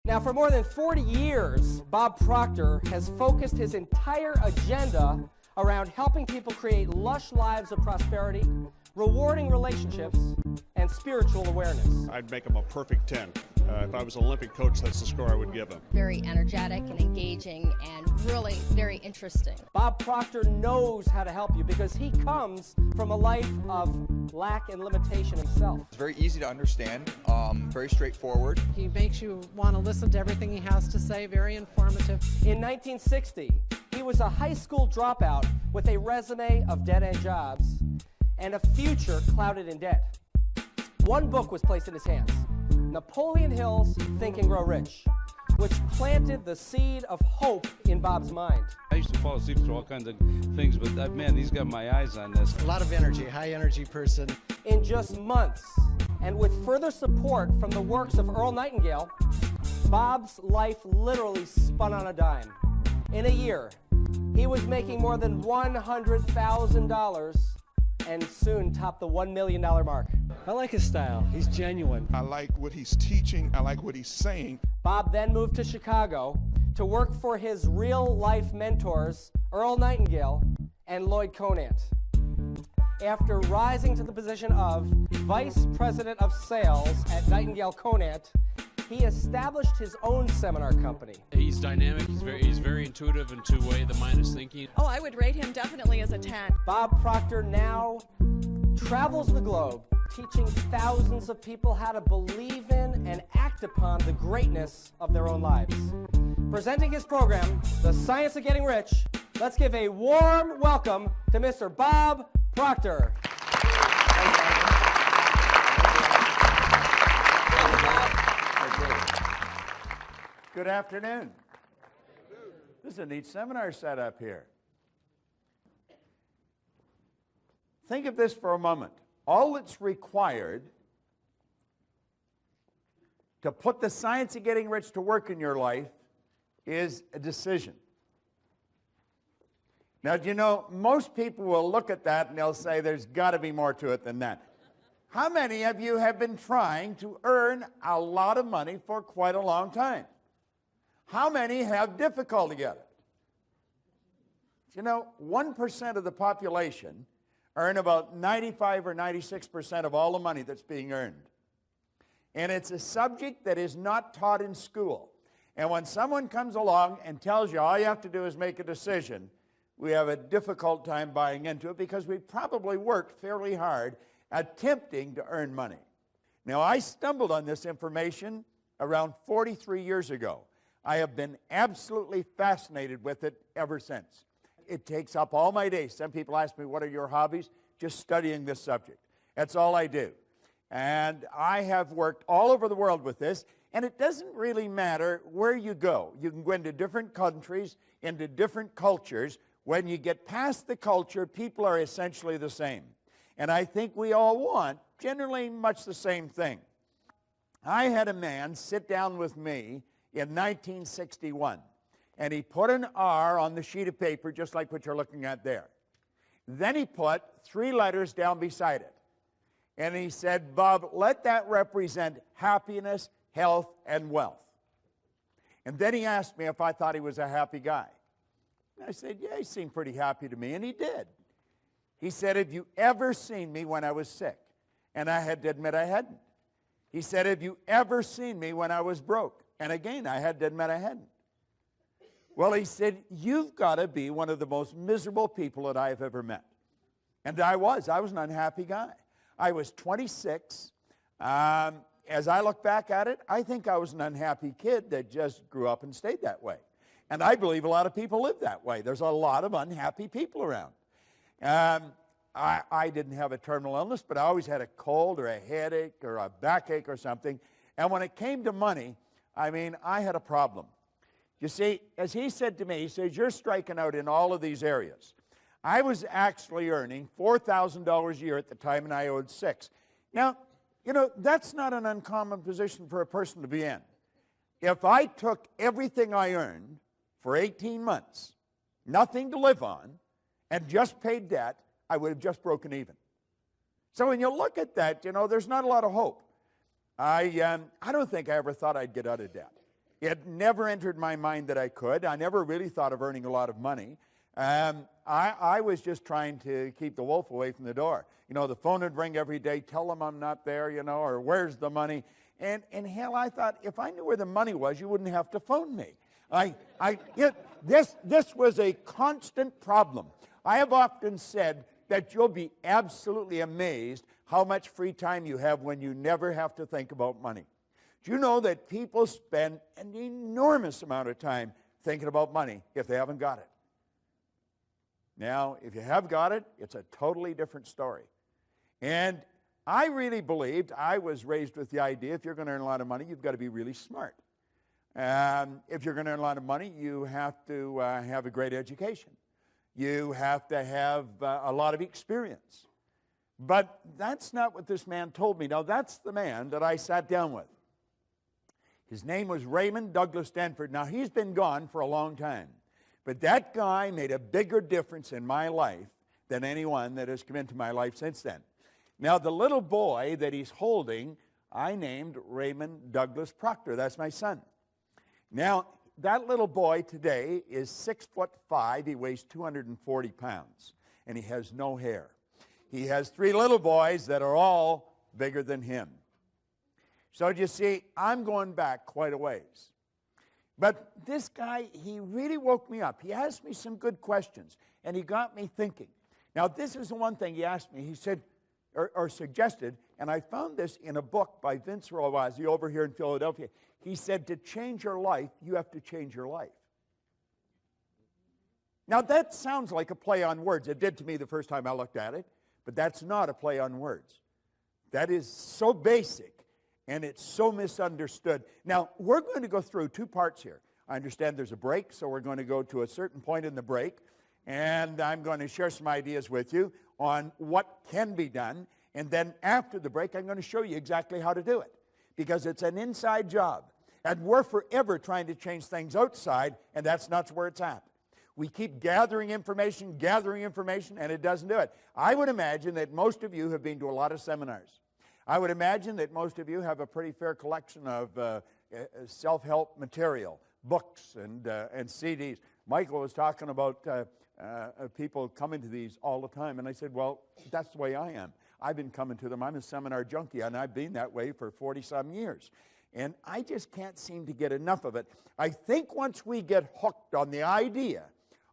Now, for more than 40 years, Bob Proctor has focused his entire agenda around helping people create lush lives of prosperity, rewarding relationships, and spiritual awareness. I'd make him a perfect 10. If I was an Olympic coach, that's the score I would give him. Very energetic and engaging and really very interesting. Bob Proctor knows how to help you because he comes from a life of lack and limitation himself. It's very easy to understand, very straightforward. He makes you want to listen to everything he has to say, very informative. In 1960, he was a high school dropout with a resume of dead-end jobs and a future clouded in debt. One book was placed in his hands, Napoleon Hill's Think and Grow Rich, which planted the seed of hope in Bob's mind. I used to fall asleep through all kinds of things, but man, he's got my eyes on this. A lot of energy, high energy person. In just months, and with further support from the works of Earl Nightingale, Bob's life literally spun on a dime. In a year, he was making more than $100,000 and soon topped the $1 million mark. I like his style. He's genuine. I like what he's teaching. I like what he's saying. Bob then moved to Chicago to work for his real-life mentors, Earl Nightingale and Lloyd Conant. After rising to the position of Vice President of Sales at Nightingale Conant, he established his own seminar company. He's dynamic, he's very intuitive and two-way, the mind is thinking. Oh, I would rate him definitely as a 10. Bob Proctor now travels the globe, teaching thousands of people how to believe in and act upon the greatness of their own lives. Presenting his program, The Science of Getting Rich, let's give a warm welcome to Mr. Bob Proctor. Good afternoon. This is a neat seminar set up here. Think of this for a moment. All that's required to put the science of getting rich to work in your life is a decision. Now, you know, most people will look at that and they'll say there's got to be more to it than that. How many of you have been trying to earn a lot of money for quite a long time? How many have difficulty at it? You know, 1% of the population earn about 95 or 96% of all the money that's being earned. And it's a subject that is not taught in school. And when someone comes along and tells you all you have to do is make a decision, we have a difficult time buying into it because we probably worked fairly hard attempting to earn money. Now, I stumbled on this information around 43 years ago. I have been absolutely fascinated with it ever since. It takes up all my days. Some people ask me, what are your hobbies? Just studying this subject. That's all I do. And I have worked all over the world with this, and it doesn't really matter where you go. You can go into different countries, into different cultures. When you get past the culture, people are essentially the same. And I think we all want generally much the same thing. I had a man sit down with me in 1961, and he put an R on the sheet of paper just like what you're looking at there. Then he put 3 letters down beside it. And he said, Bob, let that represent happiness, health, and wealth. And then he asked me if I thought he was a happy guy. And I said, yeah, he seemed pretty happy to me, and he did. He said, have you ever seen me when I was sick? And I had to admit I hadn't. He said, have you ever seen me when I was broke? And again, I had to admit I hadn't. Well, he said, you've got to be one of the most miserable people that I've ever met. And I was an unhappy guy. I was 26. As I look back at it, I think I was an unhappy kid that just grew up and stayed that way. And I believe a lot of people live that way. There's a lot of unhappy people around. I didn't have a terminal illness, but I always had a cold or a headache or a backache or something. And when it came to money, I mean, I had a problem. You see, as he said to me, he says, you're striking out in all of these areas. I was actually earning $4,000 a year at the time, and I owed $6,000. Now, you know, that's not an uncommon position for a person to be in. If I took everything I earned for 18 months, nothing to live on, and just paid debt, I would have just broken even. So when you look at that, you know, there's not a lot of hope. I don't think I ever thought I'd get out of debt. It never entered my mind that I could. I never really thought of earning a lot of money. I was just trying to keep the wolf away from the door. You know, the phone would ring every day, tell them I'm not there, you know, or where's the money? And hell, I thought, if I knew where the money was, you wouldn't have to phone me. This was a constant problem. I have often said that you'll be absolutely amazed how much free time you have when you never have to think about money. Do you know that people spend an enormous amount of time thinking about money if they haven't got it? Now, if you have got it, it's a totally different story. And I really believed, I was raised with the idea, if you're going to earn a lot of money, you've got to be really smart. If you're going to earn a lot of money, you have to have a great education. You have to have a lot of experience. But that's not what this man told me. Now, that's the man that I sat down with. His name was Raymond Douglas Stanford. Now, he's been gone for a long time. But that guy made a bigger difference in my life than anyone that has come into my life since then. Now, the little boy that he's holding, I named Raymond Douglas Proctor. That's my son. Now, that little boy today is 6'5". He weighs 240 pounds, and he has no hair. He has 3 little boys that are all bigger than him. So you see, I'm going back quite a ways. But this guy, he really woke me up. He asked me some good questions, and he got me thinking. Now, this is the one thing he asked me. He said, or suggested, and I found this in a book by Vince Rowazi over here in Philadelphia. He said, to change your life, you have to change your life. Now, that sounds like a play on words. It did to me the first time I looked at it, but that's not a play on words. That is so basic, and it's so misunderstood. Now, we're going to go through 2 parts here. I understand there's a break, so we're going to go to a certain point in the break, and I'm going to share some ideas with you on what can be done, and then after the break, I'm going to show you exactly how to do it, because it's an inside job, and we're forever trying to change things outside, and that's not where it's at. We keep gathering information, and it doesn't do it. I would imagine that most of you have been to a lot of seminars. I would imagine that most of you have a pretty fair collection of self-help material, books and CDs. Michael was talking about people coming to these all the time, and I said, well, that's the way I am. I've been coming to them. I'm a seminar junkie, and I've been that way for 40-some years. And I just can't seem to get enough of it. I think once we get hooked on the idea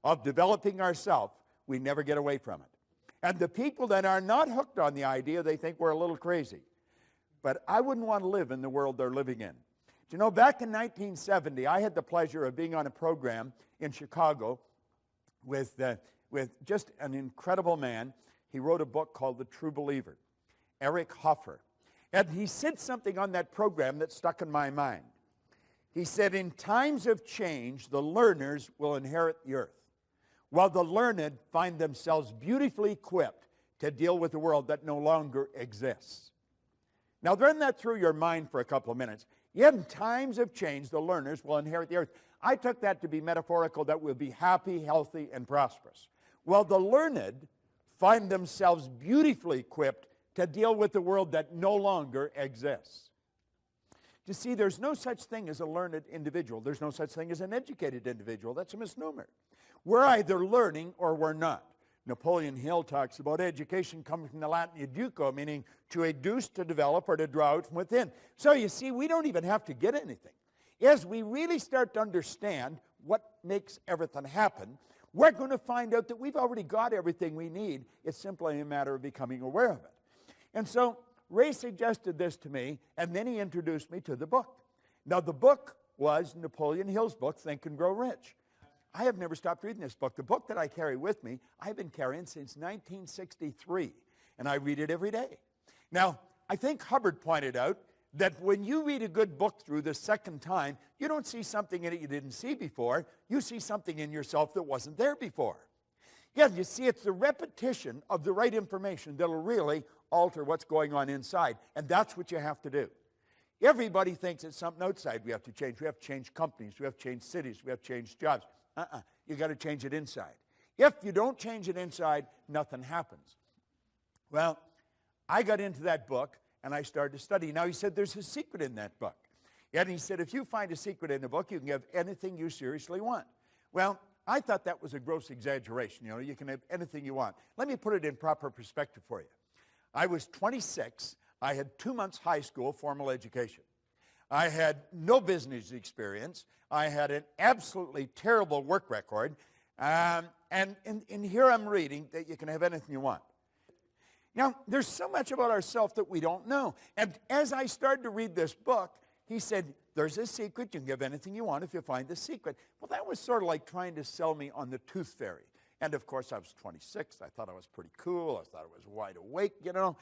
of developing ourselves, we never get away from it. And the people that are not hooked on the idea, they think we're a little crazy. But I wouldn't want to live in the world they're living in. Do you know, back in 1970, I had the pleasure of being on a program in Chicago with just an incredible man. He wrote a book called The True Believer, Eric Hoffer. And he said something on that program that stuck in my mind. He said, in times of change, the learners will inherit the earth, while the learned find themselves beautifully equipped to deal with a world that no longer exists. Now, run that through your mind for a couple of minutes. Yet in times of change, the learners will inherit the earth. I took that to be metaphorical, that we'll be happy, healthy, and prosperous, while the learned find themselves beautifully equipped to deal with the world that no longer exists. You see, there's no such thing as a learned individual. There's no such thing as an educated individual. That's a misnomer. We're either learning or we're not. Napoleon Hill talks about education coming from the Latin educo, meaning to educe, to develop, or to draw out from within. So you see, we don't even have to get anything. As we really start to understand what makes everything happen, we're going to find out that we've already got everything we need. It's simply a matter of becoming aware of it. And so Ray suggested this to me, and then he introduced me to the book. Now, the book was Napoleon Hill's book, Think and Grow Rich. I have never stopped reading this book. The book that I carry with me, I've been carrying since 1963, and I read it every day. Now, I think Hubbard pointed out that when you read a good book through the second time, you don't see something in it you didn't see before. You see something in yourself that wasn't there before. Yeah, you see, it's the repetition of the right information that'll really alter what's going on inside, and that's what you have to do. Everybody thinks it's something outside we have to change. We have to change companies. We have to change cities. We have to change jobs. You got to change it inside. If you don't change it inside, nothing happens. Well, I got into that book, and I started to study. Now, he said there's a secret in that book. And he said, if you find a secret in a book, you can have anything you seriously want. Well, I thought that was a gross exaggeration. You know, you can have anything you want. Let me put it in proper perspective for you. I was 26. I had 2 months high school formal education. I had no business experience. I had an absolutely terrible work record. And here I'm reading that you can have anything you want. Now, there's so much about ourselves that we don't know. And as I started to read this book, he said, there's a secret. You can have anything you want if you find the secret. Well, that was sort of like trying to sell me on the tooth fairy. And, of course, I was 26. I thought I was pretty cool. I thought I was wide awake, you know.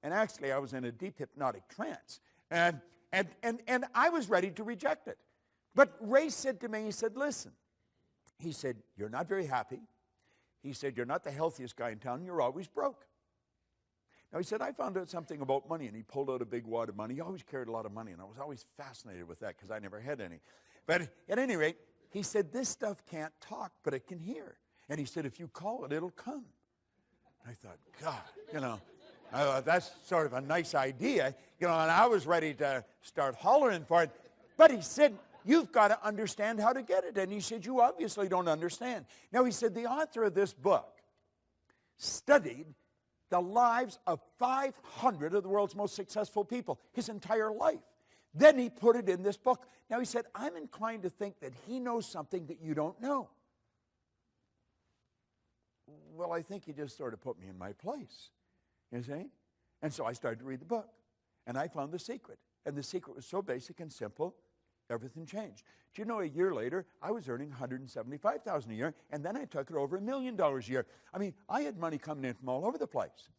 And actually, I was in a deep hypnotic trance. And I was ready to reject it. But Ray said to me, he said, listen. He said, you're not very happy. He said, you're not the healthiest guy in town. You're always broke. Now, he said, I found out something about money, and he pulled out a big wad of money. He always carried a lot of money, and I was always fascinated with that because I never had any. But at any rate, he said, this stuff can't talk, but it can hear. And he said, if you call it, it'll come. And I thought, God, you know, that's sort of a nice idea. You know, and I was ready to start hollering for it. But he said, you've got to understand how to get it. And he said, you obviously don't understand. Now, he said, the author of this book studied the lives of 500 of the world's most successful people, his entire life. Then he put it in this book. Now, he said, I'm inclined to think that he knows something that you don't know. Well, I think he just sort of put me in my place, you see? And so I started to read the book, and I found the secret. And the secret was so basic and simple, everything changed. Do you know, a year later, I was earning $175,000 a year, and then I took it over $1 million a year. I mean, I had money coming in from all over the place.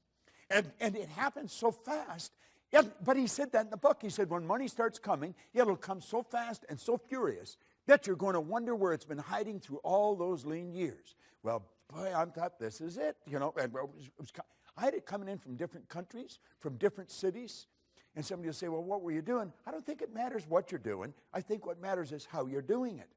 And it happened so fast. Yeah, but he said that in the book. He said, when money starts coming, it'll come so fast and so furious that you're going to wonder where it's been hiding through all those lean years. Well, boy, I thought, this is it, you know. And I had it coming in from different countries, from different cities. And somebody will say, well, what were you doing? I don't think it matters what you're doing. I think what matters is how you're doing it.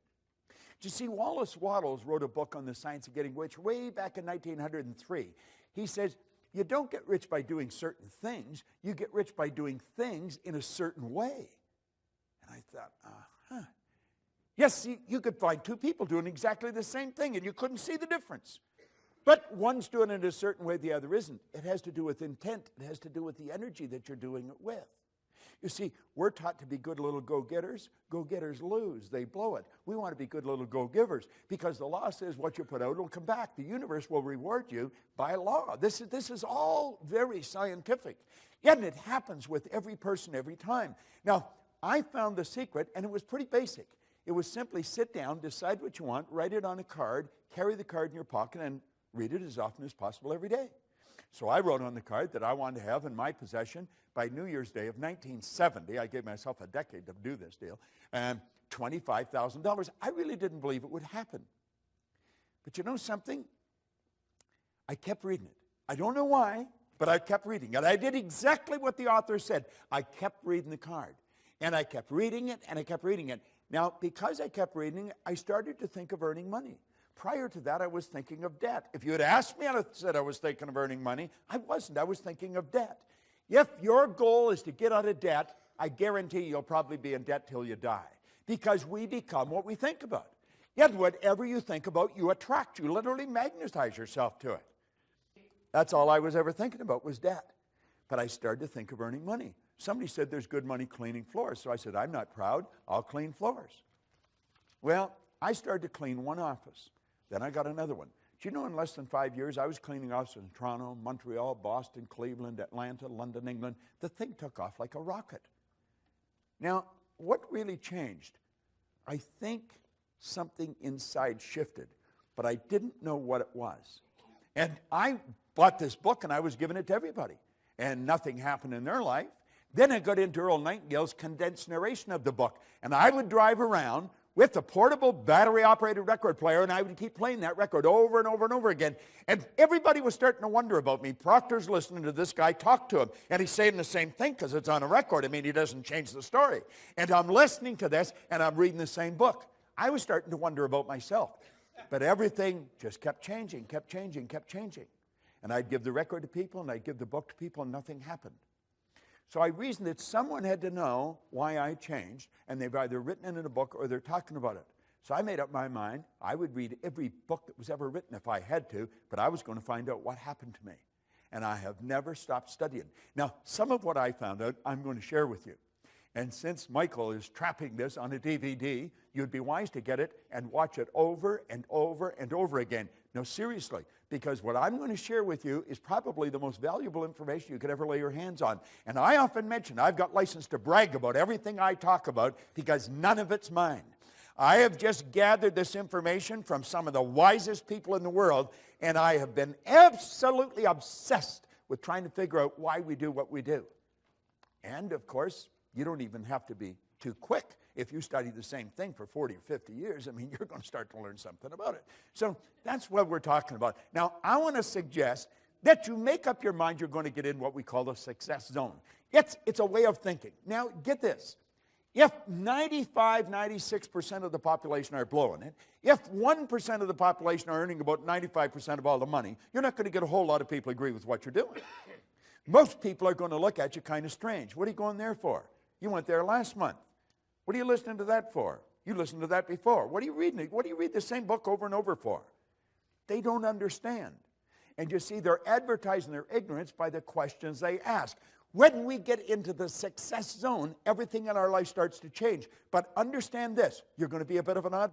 Do you see, Wallace Wattles wrote a book on the science of getting rich way back in 1903. He says, you don't get rich by doing certain things. You get rich by doing things in a certain way. And I thought, yes, you could find two people doing exactly the same thing, and you couldn't see the difference. But one's doing it a certain way, the other isn't. It has to do with intent. It has to do with the energy that you're doing it with. You see, we're taught to be good little go-getters. Go-getters lose. They blow it. We want to be good little go-givers because the law says what you put out will come back. The universe will reward you by law. This is all very scientific. Yet it happens with every person every time. Now, I found the secret, and it was pretty basic. It was simply sit down, decide what you want, write it on a card, carry the card in your pocket, and read it as often as possible every day. So I wrote on the card that I wanted to have in my possession by New Year's Day of 1970. I gave myself a decade to do this deal. $25,000. I really didn't believe it would happen. But you know something? I kept reading it. I don't know why, but I kept reading it. I did exactly what the author said. I kept reading the card. And I kept reading it, and I kept reading it. Now, because I kept reading it, I started to think of earning money. Prior to that, I was thinking of debt. If you had asked me, I'd have said I was thinking of earning money. I wasn't. I was thinking of debt. If your goal is to get out of debt, I guarantee you'll probably be in debt till you die. Because we become what we think about. Yet whatever you think about, you attract. You literally magnetize yourself to it. That's all I was ever thinking about was debt. But I started to think of earning money. Somebody said there's good money cleaning floors. So I said, I'm not proud. I'll clean floors. Well, I started to clean one office. Then I got another one. Do you know in less than 5 years, I was cleaning offices in Toronto, Montreal, Boston, Cleveland, Atlanta, London, England. The thing took off like a rocket. Now, what really changed? I think something inside shifted, but I didn't know what it was. And I bought this book, and I was giving it to everybody. And nothing happened in their life. Then I got into Earl Nightingale's condensed narration of the book. And I would drive around with a portable battery-operated record player, and I would keep playing that record over and over and over again. And everybody was starting to wonder about me. Proctor's listening to this guy talk to him, and he's saying the same thing because it's on a record. I mean, he doesn't change the story. And I'm listening to this, and I'm reading the same book. I was starting to wonder about myself. But everything just kept changing, kept changing, kept changing. And I'd give the record to people, and I'd give the book to people, and nothing happened. So I reasoned that someone had to know why I changed, and they've either written it in a book or they're talking about it. So I made up my mind I would read every book that was ever written if I had to, but I was going to find out what happened to me. And I have never stopped studying. Now, some of what I found out, I'm going to share with you. And since Michael is trapping this on a DVD, you'd be wise to get it and watch it over and over and over again. No, seriously, because what I'm going to share with you is probably the most valuable information you could ever lay your hands on. And I often mention I've got license to brag about everything I talk about because none of it's mine. I have just gathered this information from some of the wisest people in the world, and I have been absolutely obsessed with trying to figure out why we do what we do. And, of course, you don't even have to be too quick. If you study the same thing for 40 or 50 years, I mean, you're going to start to learn something about it. So that's what we're talking about. Now, I want to suggest that you make up your mind you're going to get in what we call the success zone. It's a way of thinking. Now, get this. If 95, 96% of the population are blowing it, if 1% of the population are earning about 95% of all the money, you're not going to get a whole lot of people agree with what you're doing. Most people are going to look at you kind of strange. What are you going there for? You went there last month. What are you listening to that for? You listened to that before. What are you reading? What do you read the same book over and over for? They don't understand. And you see, they're advertising their ignorance by the questions they ask. When we get into the success zone, everything in our life starts to change. But understand this, you're going to be a bit of an oddball.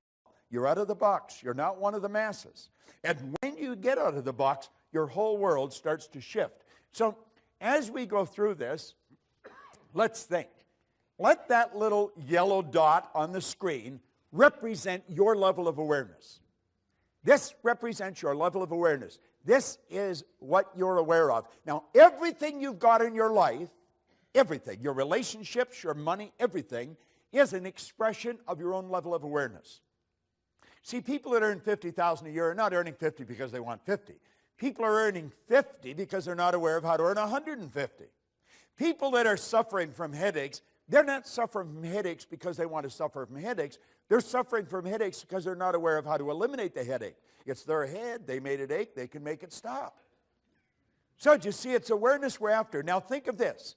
You're out of the box. You're not one of the masses. And when you get out of the box, your whole world starts to shift. So as we go through this, let's think. Let that little yellow dot on the screen represent your level of awareness. This represents your level of awareness. This is what you're aware of. Now, everything you've got in your life, everything, your relationships, your money, everything, is an expression of your own level of awareness. See, people that earn $50,000 a year are not earning 50 because they want 50. People are earning 50 because they're not aware of how to earn 150. People that are suffering from headaches, they're not suffering from headaches because they want to suffer from headaches. They're suffering from headaches because they're not aware of how to eliminate the headache. It's their head. They made it ache. They can make it stop. So you see, it's awareness we're after. Now think of this.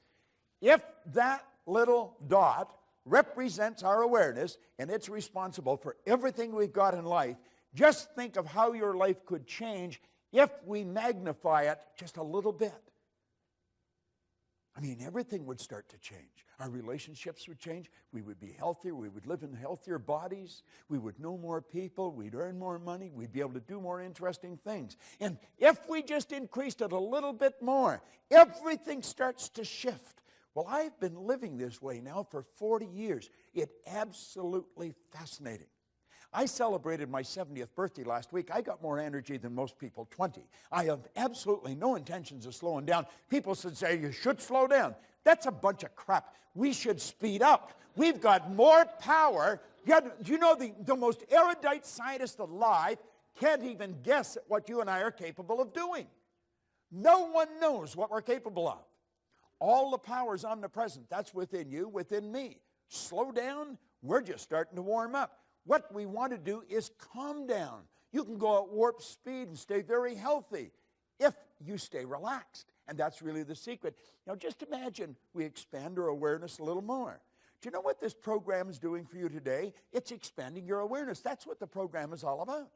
If that little dot represents our awareness and it's responsible for everything we've got in life, just think of how your life could change if we magnify it just a little bit. I mean, everything would start to change. Our relationships would change. We would be healthier. We would live in healthier bodies. We would know more people. We'd earn more money. We'd be able to do more interesting things. And if we just increased it a little bit more, everything starts to shift. Well, I've been living this way now for 40 years. It's absolutely fascinating. I celebrated my 70th birthday last week. I got more energy than most people, 20. I have absolutely no intentions of slowing down. People should say, you should slow down. That's a bunch of crap. We should speed up. We've got more power. Do you know the most erudite scientist alive can't even guess at what you and I are capable of doing? No one knows what we're capable of. All the power is omnipresent. That's within you, within me. Slow down. We're just starting to warm up. What we want to do is calm down. You can go at warp speed and stay very healthy if you stay relaxed. And that's really the secret. Now just imagine we expand our awareness a little more. Do you know what this program is doing for you today? It's expanding your awareness. That's what the program is all about.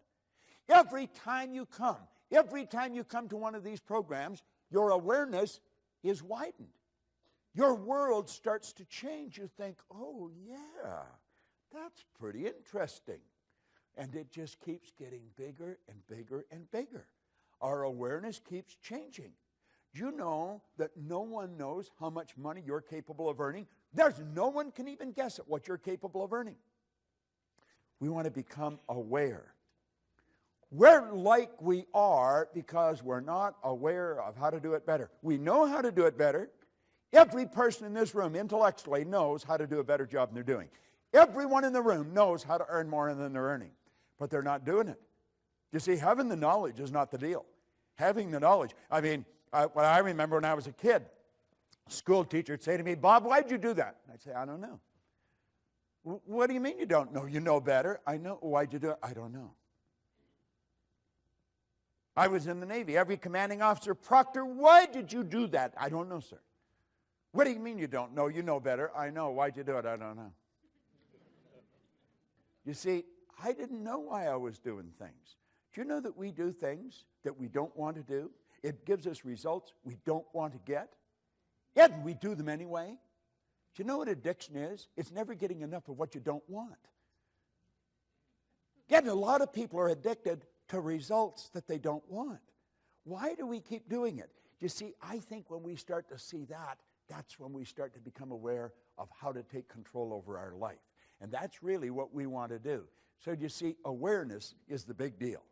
Every time you come to one of these programs, your awareness is widened. Your world starts to change. You think, oh yeah, that's pretty interesting. And it just keeps getting bigger and bigger and bigger. Our awareness keeps changing. Do you know that no one knows how much money you're capable of earning? There's no one can even guess at what you're capable of earning. We want to become aware. We're like we are because we're not aware of how to do it better. We know how to do it better. Every person in this room intellectually knows how to do a better job than they're doing. Everyone in the room knows how to earn more than they're earning, but they're not doing it. You see, having the knowledge is not the deal. Having the knowledge. I mean, what I remember when I was a kid, a school teacher would say to me, Bob, why'd you do that? And I'd say, I don't know. What do you mean you don't know? You know better. I know. Why'd you do it? I don't know. I was in the Navy. Every commanding officer, Proctor, why did you do that? I don't know, sir. What do you mean you don't know? You know better. I know. Why'd you do it? I don't know. You see, I didn't know why I was doing things. Do you know that we do things that we don't want to do? It gives us results we don't want to get, yet we do them anyway. Do you know what addiction is? It's never getting enough of what you don't want. Yet a lot of people are addicted to results that they don't want. Why do we keep doing it? You see, I think when we start to see that, that's when we start to become aware of how to take control over our life. And that's really what we want to do. So you see, awareness is the big deal.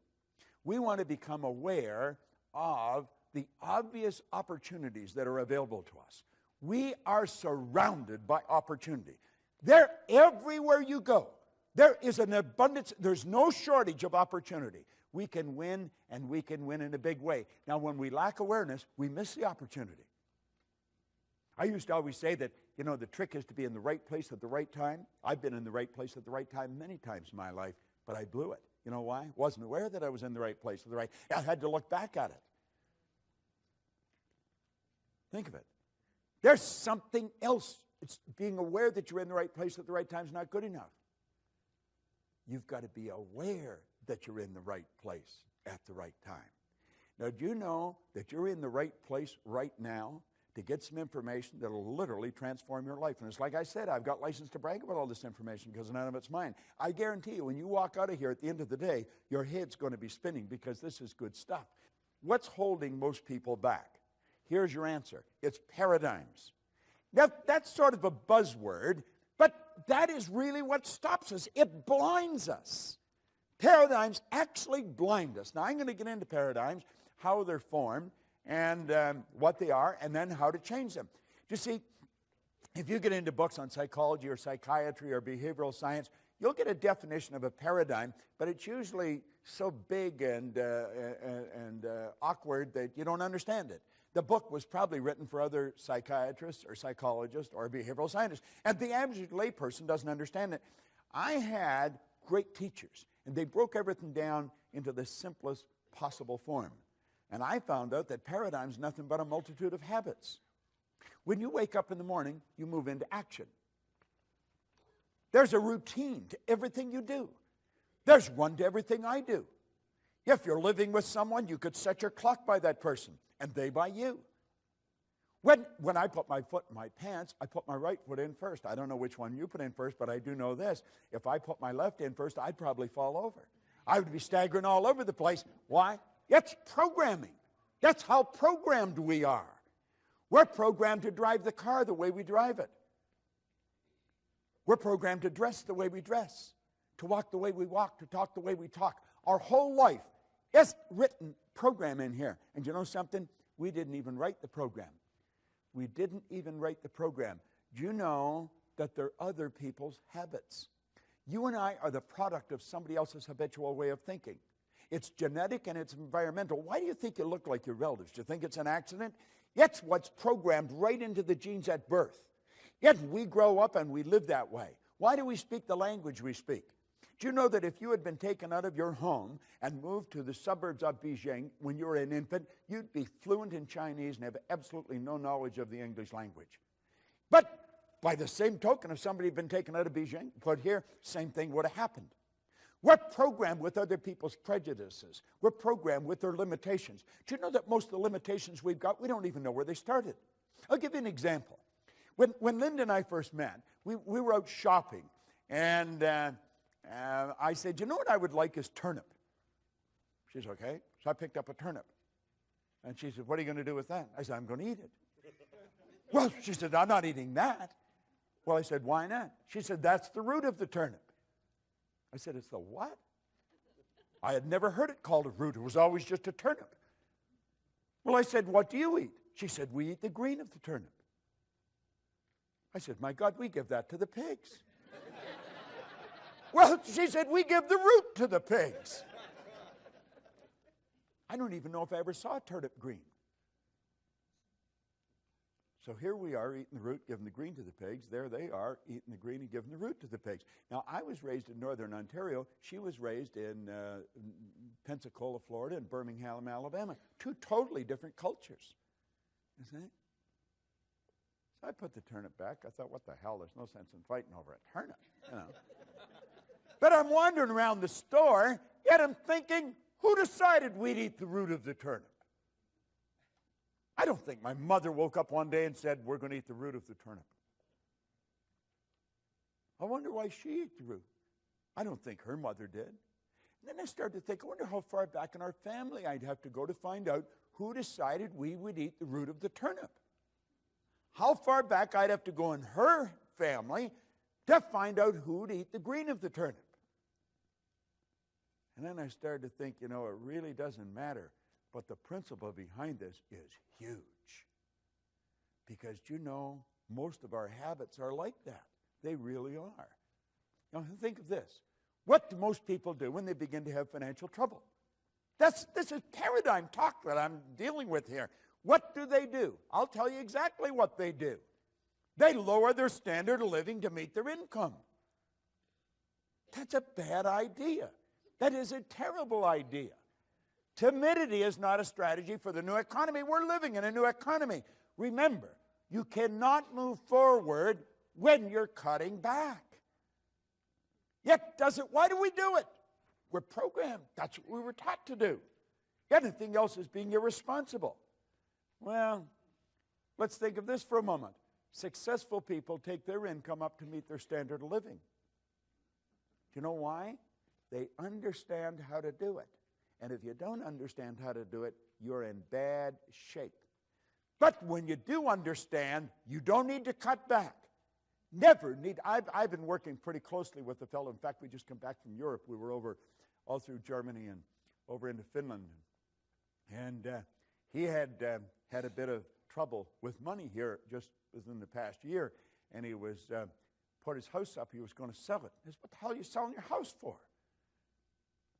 We want to become aware of the obvious opportunities that are available to us. We are surrounded by opportunity. They're everywhere you go. There is an abundance, there's no shortage of opportunity. We can win, and we can win in a big way. Now, when we lack awareness, we miss the opportunity. I used to always say that, the trick is to be in the right place at the right time. I've been in the right place at the right time many times in my life, but I blew it. You know why? Wasn't aware that I was in the right place at the right time. I had to look back at it. Think of it. There's something else. It's being aware that you're in the right place at the right time is not good enough. You've got to be aware that you're in the right place at the right time. Now, do you know that you're in the right place right now to get some information that will literally transform your life? And it's like I said, I've got license to brag about all this information because none of it's mine. I guarantee you, when you walk out of here at the end of the day, your head's going to be spinning because this is good stuff. What's holding most people back? Here's your answer. It's paradigms. Now, that's sort of a buzzword, but that is really what stops us. It blinds us. Paradigms actually blind us. Now, I'm going to get into paradigms, how they're formed, and what they are, and then how to change them. You see, if you get into books on psychology or psychiatry or behavioral science, you'll get a definition of a paradigm, but it's usually so big and awkward that you don't understand it. The book was probably written for other psychiatrists or psychologists or behavioral scientists, and the average layperson doesn't understand it. I had great teachers, and they broke everything down into the simplest possible form. And I found out that paradigm is nothing but a multitude of habits. When you wake up in the morning, you move into action. There's a routine to everything you do. There's one to everything I do. If you're living with someone, you could set your clock by that person, and they by you. When I put my foot in my pants, I put my right foot in first. I don't know which one you put in first, but I do know this. If I put my left in first, I'd probably fall over. I would be staggering all over the place. Why? It's programming. That's how programmed we are. We're programmed to drive the car the way we drive it. We're programmed to dress the way we dress, to walk the way we walk, to talk the way we talk. Our whole life is written program in here. And you know something? We didn't even write the program. We didn't even write the program. Do you know that they're other people's habits? You and I are the product of somebody else's habitual way of thinking. It's genetic and it's environmental. Why do you think you look like your relatives? Do you think it's an accident? It's what's programmed right into the genes at birth. Yet we grow up and we live that way. Why do we speak the language we speak? Do you know that if you had been taken out of your home and moved to the suburbs of Beijing when you were an infant, you'd be fluent in Chinese and have absolutely no knowledge of the English language? But by the same token, if somebody had been taken out of Beijing, put here, same thing would have happened. We're programmed with other people's prejudices. We're programmed with their limitations. Do you know that most of the limitations we've got, we don't even know where they started? I'll give you an example. When Linda and I first met, we were out shopping, and I said, you know what I would like is turnip. She said, okay. So I picked up a turnip. And she said, what are you going to do with that? I said, I'm going to eat it. Well, she said, I'm not eating that. Well, I said, why not? She said, that's the root of the turnip. I said, it's the what? I had never heard it called a root. It was always just a turnip. Well, I said, what do you eat? She said, we eat the green of the turnip. I said, my God, we give that to the pigs. Well, she said, we give the root to the pigs. I don't even know if I ever saw turnip green. So here we are eating the root, giving the green to the pigs. There they are eating the green and giving the root to the pigs. Now, I was raised in northern Ontario. She was raised in Pensacola, Florida, and Birmingham, Alabama. Two totally different cultures. You see? So I put the turnip back. I thought, what the hell? There's no sense in fighting over a turnip, you know. But I'm wandering around the store, yet I'm thinking, who decided we'd eat the root of the turnip? I don't think my mother woke up one day and said, we're going to eat the root of the turnip. I wonder why she ate the root. I don't think her mother did. And then I started to think, I wonder how far back in our family I'd have to go to find out who decided we would eat the root of the turnip. How far back I'd have to go in her family to find out who would eat the green of the turnip. And then I started to think, you know, it really doesn't matter. But the principle behind this is huge. Because, you know, most of our habits are like that. They really are. Now, think of this. What do most people do when they begin to have financial trouble? This is paradigm talk that I'm dealing with here. What do? I'll tell you exactly what they do. They lower their standard of living to meet their income. That's a bad idea. That is a terrible idea. Timidity is not a strategy for the new economy. We're living in a new economy. Remember, you cannot move forward when you're cutting back. Yet, why do we do it? We're programmed. That's what we were taught to do. Anything else is being irresponsible. Well, let's think of this for a moment. Successful people take their income up to meet their standard of living. Do you know why? They understand how to do it. And if you don't understand how to do it, you're in bad shape. But when you do understand, you don't need to cut back. Never need. I've been working pretty closely with a fellow. In fact, we just come back from Europe. We were over all through Germany and over into Finland. And he had had a bit of trouble with money here just within the past year. And he was put his house up. He was going to sell it. I said, what the hell are you selling your house for?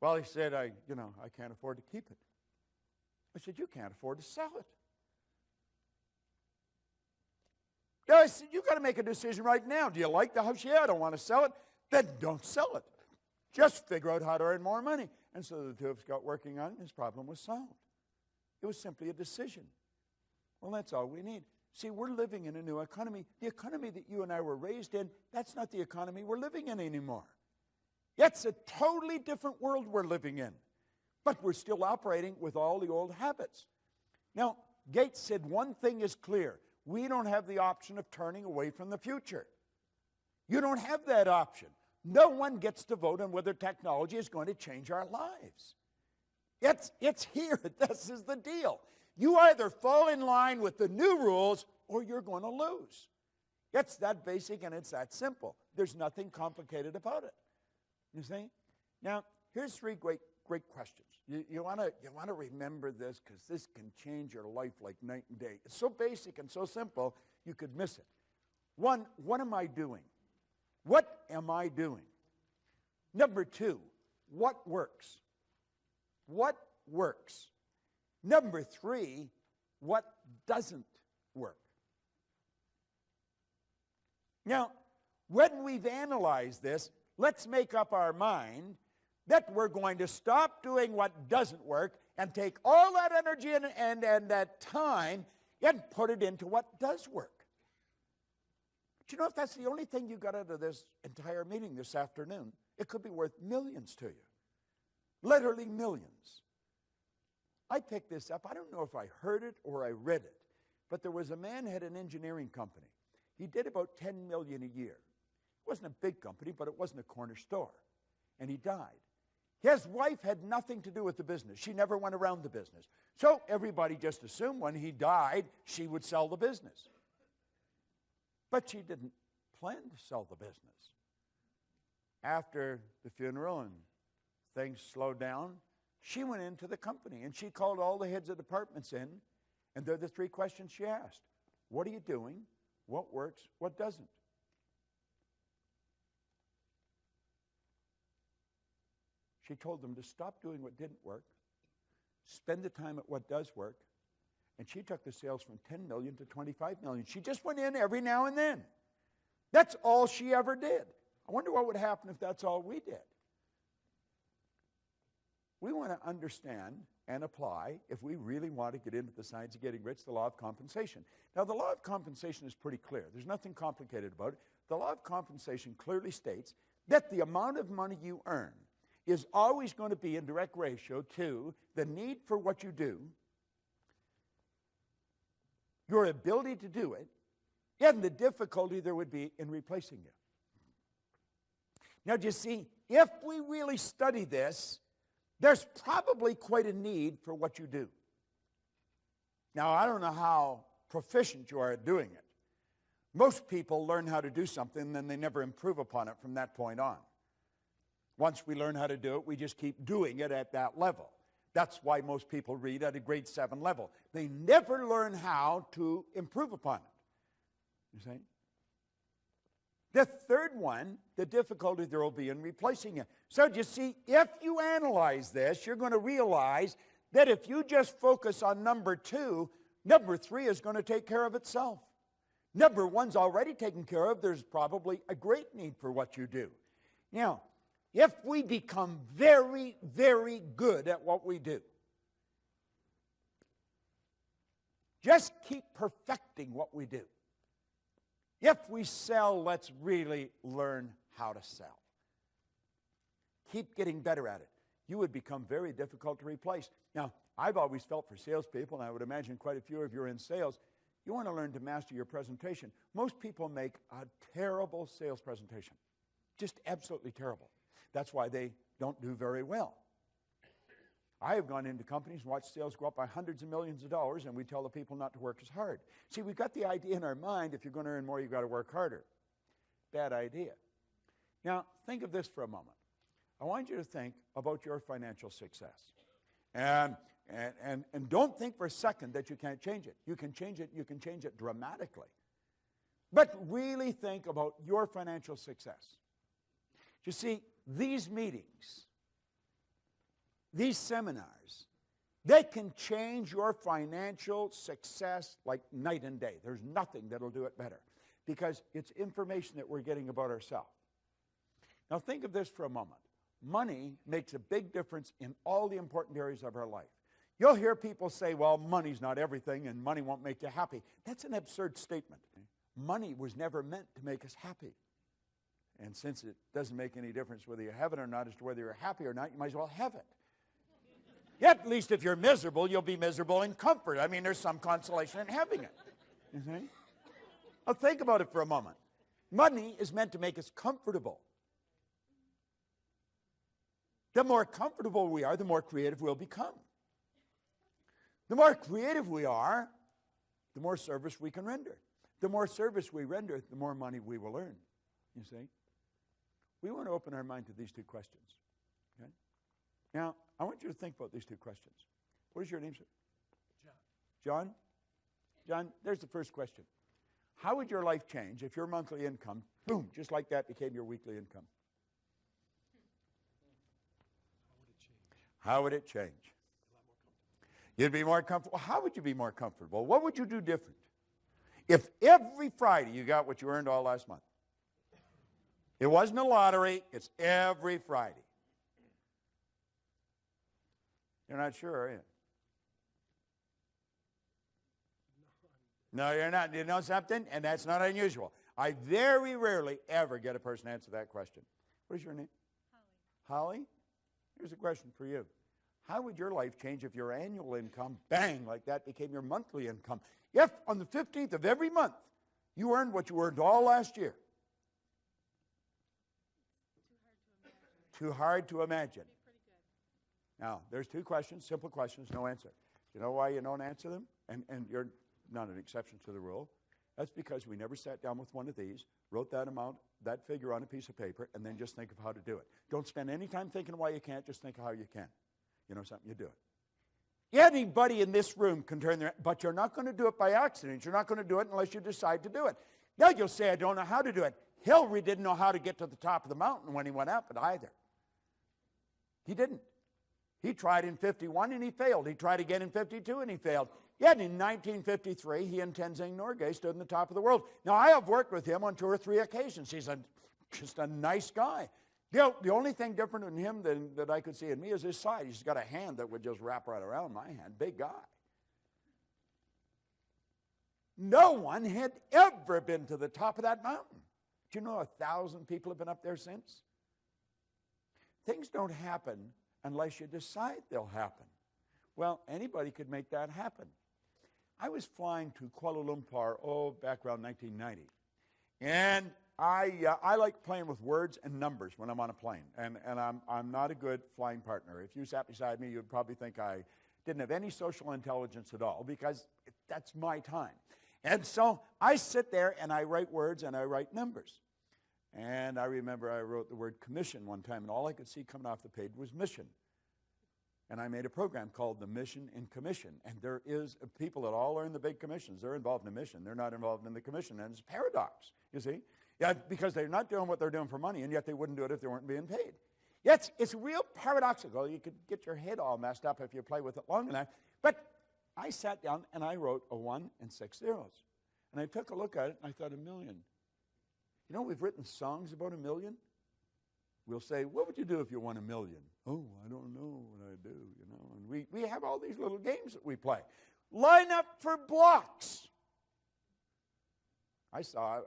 Well, he said, I can't afford to keep it. I said, you can't afford to sell it. Yeah, I said, you've got to make a decision right now. Do you like the house? Yeah, I don't want to sell it. Then don't sell it. Just figure out how to earn more money. And so the two of us got working on it, and his problem was solved. It was simply a decision. Well, that's all we need. See, we're living in a new economy. The economy that you and I were raised in, that's not the economy we're living in anymore. It's a totally different world we're living in. But we're still operating with all the old habits. Now, Gates said one thing is clear. We don't have the option of turning away from the future. You don't have that option. No one gets to vote on whether technology is going to change our lives. It's here. This is the deal. You either fall in line with the new rules or you're going to lose. It's that basic and it's that simple. There's nothing complicated about it. You see? Now, here's three great questions. You want to remember this because this can change your life like night and day. It's so basic and so simple, you could miss it. One, what am I doing? What am I doing? Number two, what works? What works? Number three, what doesn't work? Now, when we've analyzed this, let's make up our mind that we're going to stop doing what doesn't work and take all that energy and that time and put it into what does work. But you know, if that's the only thing you got out of this entire meeting this afternoon, it could be worth millions to you. Literally millions. I picked this up. I don't know if I heard it or I read it, but there was a man who had an engineering company. He did about $10 million a year. It wasn't a big company, but it wasn't a corner store. And he died. His wife had nothing to do with the business. She never went around the business. So everybody just assumed when he died, she would sell the business. But she didn't plan to sell the business. After the funeral and things slowed down, she went into the company and she called all the heads of departments in, and they're the three questions she asked. What are you doing? What works? What doesn't? She told them to stop doing what didn't work, spend the time at what does work, and she took the sales from 10 million to 25 million. She just went in every now and then. That's all she ever did. I wonder what would happen if that's all we did. we want to understand and apply, if we really want to get into the science of getting rich, the law of compensation. Now, the law of compensation is pretty clear. There's nothing complicated about it. The law of compensation clearly states that the amount of money you earn is always going to be in direct ratio to the need for what you do, your ability to do it, and the difficulty there would be in replacing you. Now, do you see, if we really study this, there's probably quite a need for what you do. Now, I don't know how proficient you are at doing it. Most people learn how to do something, and then they never improve upon it from that point on. Once we learn how to do it, we just keep doing it at that level. That's why most people read at a grade 7 level. They never learn how to improve upon it. You see? The third one, the difficulty there will be in replacing it. So you see, if you analyze this, you're going to realize that if you just focus on number 2, number 3 is going to take care of itself. Number 1's already taken care of. There's probably a great need for what you do. Now, if we become very, very good at what we do, just keep perfecting what we do. If we sell, let's really learn how to sell. Keep getting better at it. You would become very difficult to replace. Now, I've always felt for salespeople, and I would imagine quite a few of you are in sales, you want to learn to master your presentation. Most people make a terrible sales presentation. Just absolutely terrible. That's why they don't do very well. I have gone into companies and watched sales go up by hundreds of millions of dollars, and we tell the people not to work as hard. See, we've got the idea in our mind, if you're going to earn more, you've got to work harder. Bad idea. Now, think of this for a moment. I want you to think about your financial success. And don't think for a second that you can't change it. You can change it. You can change it dramatically. But really think about your financial success. You see, these meetings, these seminars, they can change your financial success like night and day. There's nothing that'll do it better because it's information that we're getting about ourselves. Now think of this for a moment. Money makes a big difference in all the important areas of our life. You'll hear people say, well, money's not everything and money won't make you happy. That's an absurd statement. Money was never meant to make us happy. And since it doesn't make any difference whether you have it or not as to whether you're happy or not, you might as well have it. Yet, at least if you're miserable, you'll be miserable in comfort. I mean, there's some consolation in having it. You see? Now, think about it for a moment. Money is meant to make us comfortable. The more comfortable we are, the more creative we'll become. The more creative we are, the more service we can render. The more service we render, the more money we will earn. You see? We want to open our mind to these two questions. Okay? Now, I want you to think about these two questions. What is your name, sir? John. John, there's the first question. How would your life change if your monthly income, boom, just like that, became your weekly income? How would it change? You'd be more comfortable. How would you be more comfortable? What would you do different? If every Friday you got what you earned all last month. It wasn't a lottery, it's every Friday. You're not sure, are you? No, you're not. You know something? And that's not unusual. I very rarely ever get a person to answer that question. What is your name? Holly. Holly? Here's a question for you. How would your life change if your annual income, bang, like that, became your monthly income? If on the 15th of every month you earned what you earned all last year? Too hard to imagine. Now, there's two questions, simple questions, no answer. You know why you don't answer them? And you're not an exception to the rule. That's because we never sat down with one of these, wrote that amount, that figure on a piece of paper, and then just think of how to do it. Don't spend any time thinking why you can't, just think of how you can. You know something, you do it. Anybody in this room can turn their, but you're not going to do it by accident. You're not going to do it unless you decide to do it. Now you'll say, I don't know how to do it. Hillary didn't know how to get to the top of the mountain when he went up it either. He didn't. He tried in 51 and he failed. He tried again in 52 and he failed. Yet in 1953, he and Tenzing Norgay stood on the top of the world. Now, I have worked with him on 2 or 3 occasions. He's just a nice guy. The only thing different in him that I could see in me is his size. He's got a hand that would just wrap right around my hand. Big guy. No one had ever been to the top of that mountain. Do you know 1,000 people have been up there since? Things don't happen unless you decide they'll happen. Well, anybody could make that happen. I was flying to Kuala Lumpur, back around 1990. And I like playing with words and numbers when I'm on a plane. And I'm not a good flying partner. If you sat beside me, you'd probably think I didn't have any social intelligence at all, because that's my time. And so I sit there and I write words and I write numbers. And I remember I wrote the word commission one time, and all I could see coming off the page was mission. And I made a program called the Mission in Commission. And there is people that all earn the big commissions. They're involved in the mission. They're not involved in the commission. And it's a paradox, you see. Yeah, because they're not doing what they're doing for money, and yet they wouldn't do it if they weren't being paid. Yeah, it's real paradoxical. You could get your head all messed up if you play with it long enough. But I sat down and I wrote a 1 and 6 zeros. And I took a look at it and I thought, $1 million. You know, we've written songs about $1 million. We'll say, what would you do if you won $1 million? Oh, I don't know what I'd do, you know. And we have all these little games that we play. Line up for blocks. I saw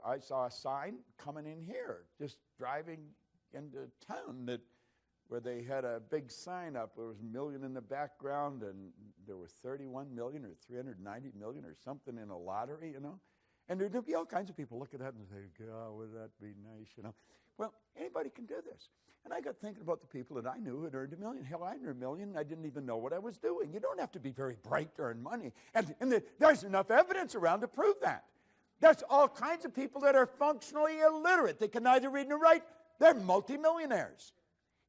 a sign coming in here, just driving into town, where they had a big sign up. There was $1 million in the background, and there were 31 million or 390 million or something in a lottery, you know. And there'd be all kinds of people look at that and say, God, would that be nice, you know. Well, anybody can do this. And I got thinking about the people that I knew who had earned $1 million. Hell, I earned $1 million, and I didn't even know what I was doing. You don't have to be very bright to earn money. And there's enough evidence around to prove that. There's all kinds of people that are functionally illiterate. They can neither read nor write. They're multimillionaires.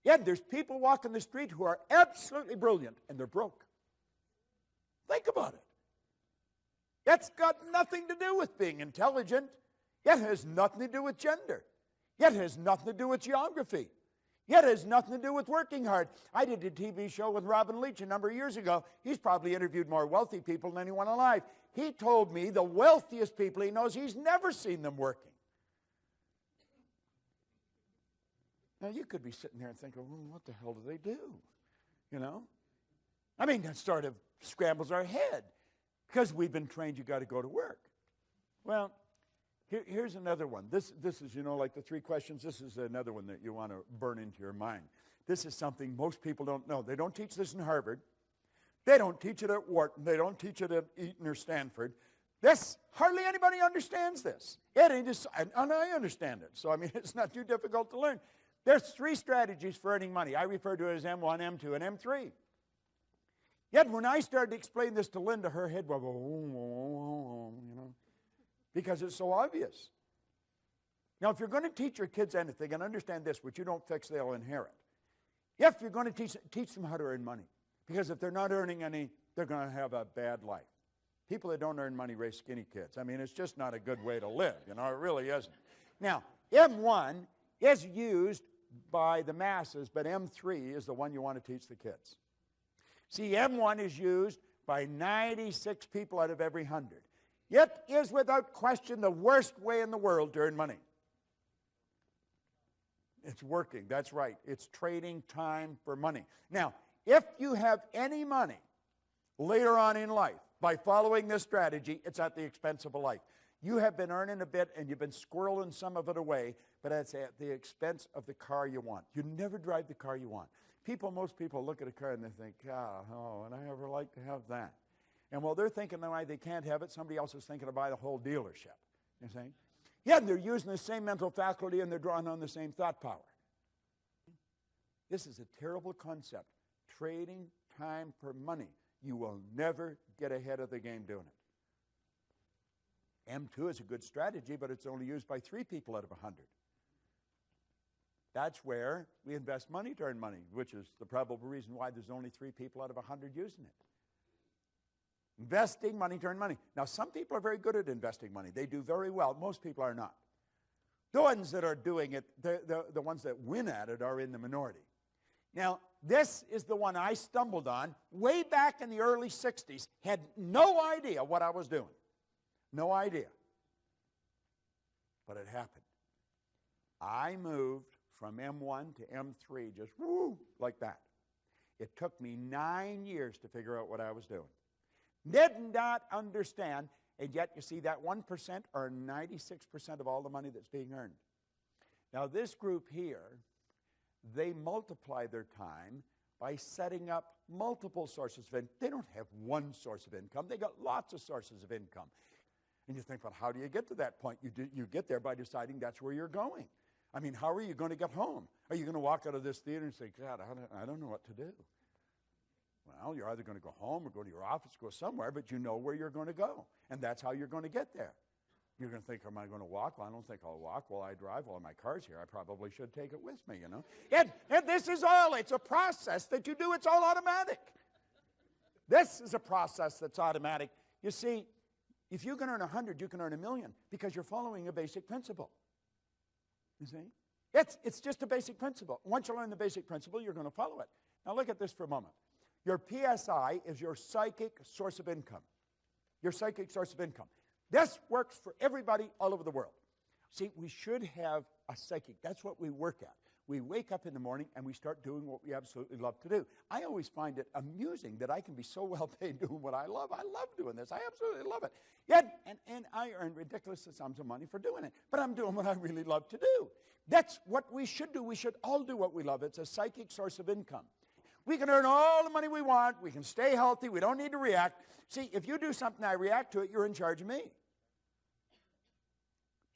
Yet there's people walking the street who are absolutely brilliant, and they're broke. Think about it. That's got nothing to do with being intelligent. It has nothing to do with gender. It has nothing to do with geography. It has nothing to do with working hard. I did a TV show with Robin Leach a number of years ago. He's probably interviewed more wealthy people than anyone alive. He told me the wealthiest people he knows, he's never seen them working. Now, you could be sitting there and thinking, well, what the hell do they do? You know? I mean, that sort of scrambles our head, because we've been trained you got to go to work. Well, here's another one. This is, you know, like the 3 questions. This is another one that you want to burn into your mind. This is something most people don't know. They don't teach this in Harvard. They don't teach it at Wharton. They don't teach it at Eton or Stanford. Hardly anybody understands this. And I understand it. So, I mean, it's not too difficult to learn. There's 3 strategies for earning money. I refer to it as M1, M2, and M3. Yet when I started to explain this to Linda, her head would go, you know, because it's so obvious. Now, if you're going to teach your kids anything, and understand this, what you don't fix, they'll inherit. If you're going to teach them how to earn money. Because if they're not earning any, they're going to have a bad life. People that don't earn money raise skinny kids. I mean, it's just not a good way to live. You know, it really isn't. Now, M1 is used by the masses, but M3 is the one you want to teach the kids. See, M1 is used by 96 people out of every 100. It is without question the worst way in the world to earn money. It's working, that's right. It's trading time for money. Now, if you have any money later on in life by following this strategy, it's at the expense of a life. You have been earning a bit and you've been squirreling some of it away, but it's at the expense of the car you want. You never drive the car you want. Most people look at a car and they think, oh, and I ever like to have that. And while they're thinking why they can't have it, somebody else is thinking to buy the whole dealership. You see? Yeah, they're using the same mental faculty and they're drawing on the same thought power. This is a terrible concept. Trading time for money. You will never get ahead of the game doing it. M2 is a good strategy, but it's only used by 3 people out of 100. That's where we invest money to earn money, which is the probable reason why there's only 3 people out of 100 using it. Investing money to earn money. Now, some people are very good at investing money. They do very well. Most people are not. The ones that are doing it, the ones that win at it are in the minority. Now, this is the one I stumbled on way back in the early 60s. Had no idea what I was doing. No idea. But it happened. I moved from M1 to M3, just woo, like that. It took me 9 years to figure out what I was doing. Did not understand, and yet you see that 1% earn 96% of all the money that's being earned. Now this group here, they multiply their time by setting up multiple sources of income. They don't have one source of income. They got lots of sources of income. And you think, well, how do you get to that point? You get there by deciding that's where you're going. I mean, how are you going to get home? Are you going to walk out of this theater and say, God, I don't know what to do? Well, you're either going to go home or go to your office, go somewhere, but you know where you're going to go. And that's how you're going to get there. You're going to think, am I going to walk? Well, I don't think I'll walk. Well, I drive. Well, my car's here. I probably should take it with me, you know. And this is all, it's a process that you do. It's all automatic. This is a process that's automatic. You see, if you can earn 100, you can earn 1,000,000 because you're following a basic principle. You see? It's just a basic principle. Once you learn the basic principle, you're going to follow it. Now look at this for a moment. Your PSI is your psychic source of income. Your psychic source of income. This works for everybody all over the world. See, we should have a psychic. That's what we work at. We wake up in the morning and we start doing what we absolutely love to do. I always find it amusing that I can be so well paid doing what I love. I love doing this. I absolutely love it. Yet, and I earn ridiculous sums of money for doing it. But I'm doing what I really love to do. That's what we should do. We should all do what we love. It's a psychic source of income. We can earn all the money we want. We can stay healthy. We don't need to react. See, if you do something, I react to it, you're in charge of me.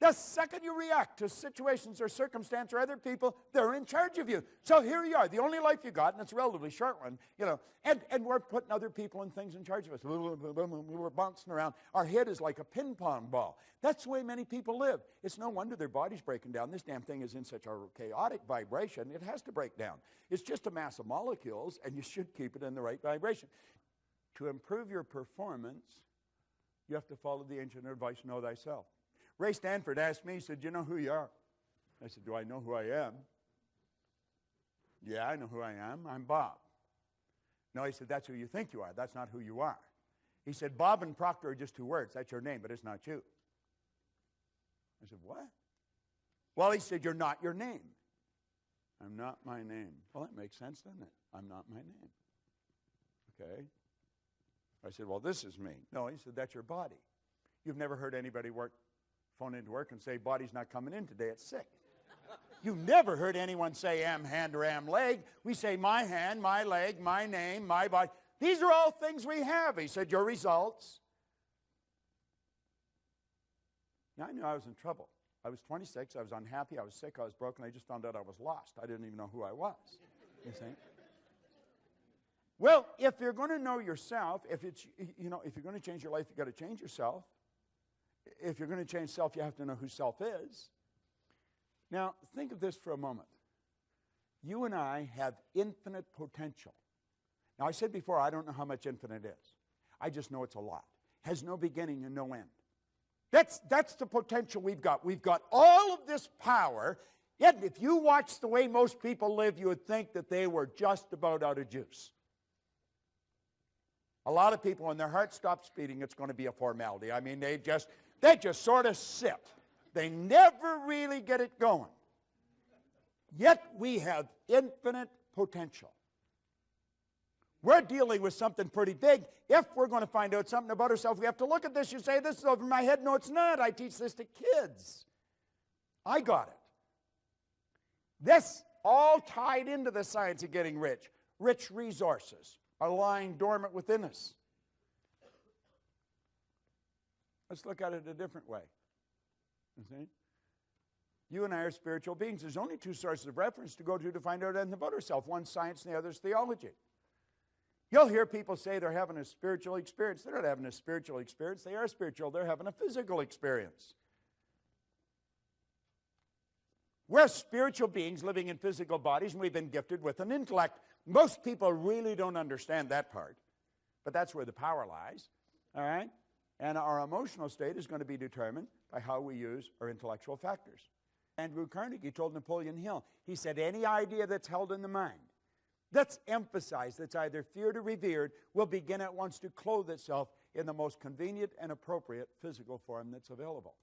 The second you react to situations or circumstance or other people, they're in charge of you. So here you are, the only life you got, and it's a relatively short one, you know, and we're putting other people and things in charge of us. We're bouncing around. Our head is like a ping pong ball. That's the way many people live. It's no wonder their body's breaking down. This damn thing is in such a chaotic vibration, it has to break down. It's just a mass of molecules, and you should keep it in the right vibration. To improve your performance, you have to follow the ancient advice, know thyself. Ray Stanford asked me, he said, you know who you are? I said, do I know who I am? Yeah, I know who I am. I'm Bob. No, he said, that's who you think you are. That's not who you are. He said, Bob and Proctor are just two words. That's your name, but it's not you. I said, what? Well, he said, you're not your name. I'm not my name. Well, that makes sense, doesn't it? I'm not my name. Okay. I said, well, this is me. No, he said, that's your body. You've never heard anybody phone into work and say, body's not coming in today, it's sick. You've never heard anyone say, am hand or am leg. We say, my hand, my leg, my name, my body. These are all things we have. He said, your results. Now, I knew I was in trouble. I was 26, I was unhappy, I was sick, I was broken, I just found out I was lost. I didn't even know who I was. You see? Well, if you're going to know yourself, if you're going to change your life, you've got to change yourself. If you're going to change self, you have to know who self is. Now, think of this for a moment. You and I have infinite potential. Now, I said before, I don't know how much infinite is. I just know it's a lot. Has no beginning and no end. That's the potential we've got. We've got all of this power, yet if you watch the way most people live, you would think that they were just about out of juice. A lot of people, when their heart stops beating, it's going to be a formality. I mean, they just sort of sit. They never really get it going. Yet we have infinite potential. We're dealing with something pretty big. If we're going to find out something about ourselves, we have to look at this. You say, this is over my head. No, it's not. I teach this to kids. I got it. This all tied into the science of getting rich. Rich resources are lying dormant within us. Let's look at it a different way. You see? You and I are spiritual beings. There's only two sources of reference to go to find out anything about ourselves. One's science and the other's theology. You'll hear people say they're having a spiritual experience. They're not having a spiritual experience. They are spiritual. They're having a physical experience. We're spiritual beings living in physical bodies, and we've been gifted with an intellect. Most people really don't understand that part. But that's where the power lies. All right? And our emotional state is going to be determined by how we use our intellectual factors. Andrew Carnegie told Napoleon Hill, he said, any idea that's held in the mind, that's emphasized, that's either feared or revered, will begin at once to clothe itself in the most convenient and appropriate physical form that's available.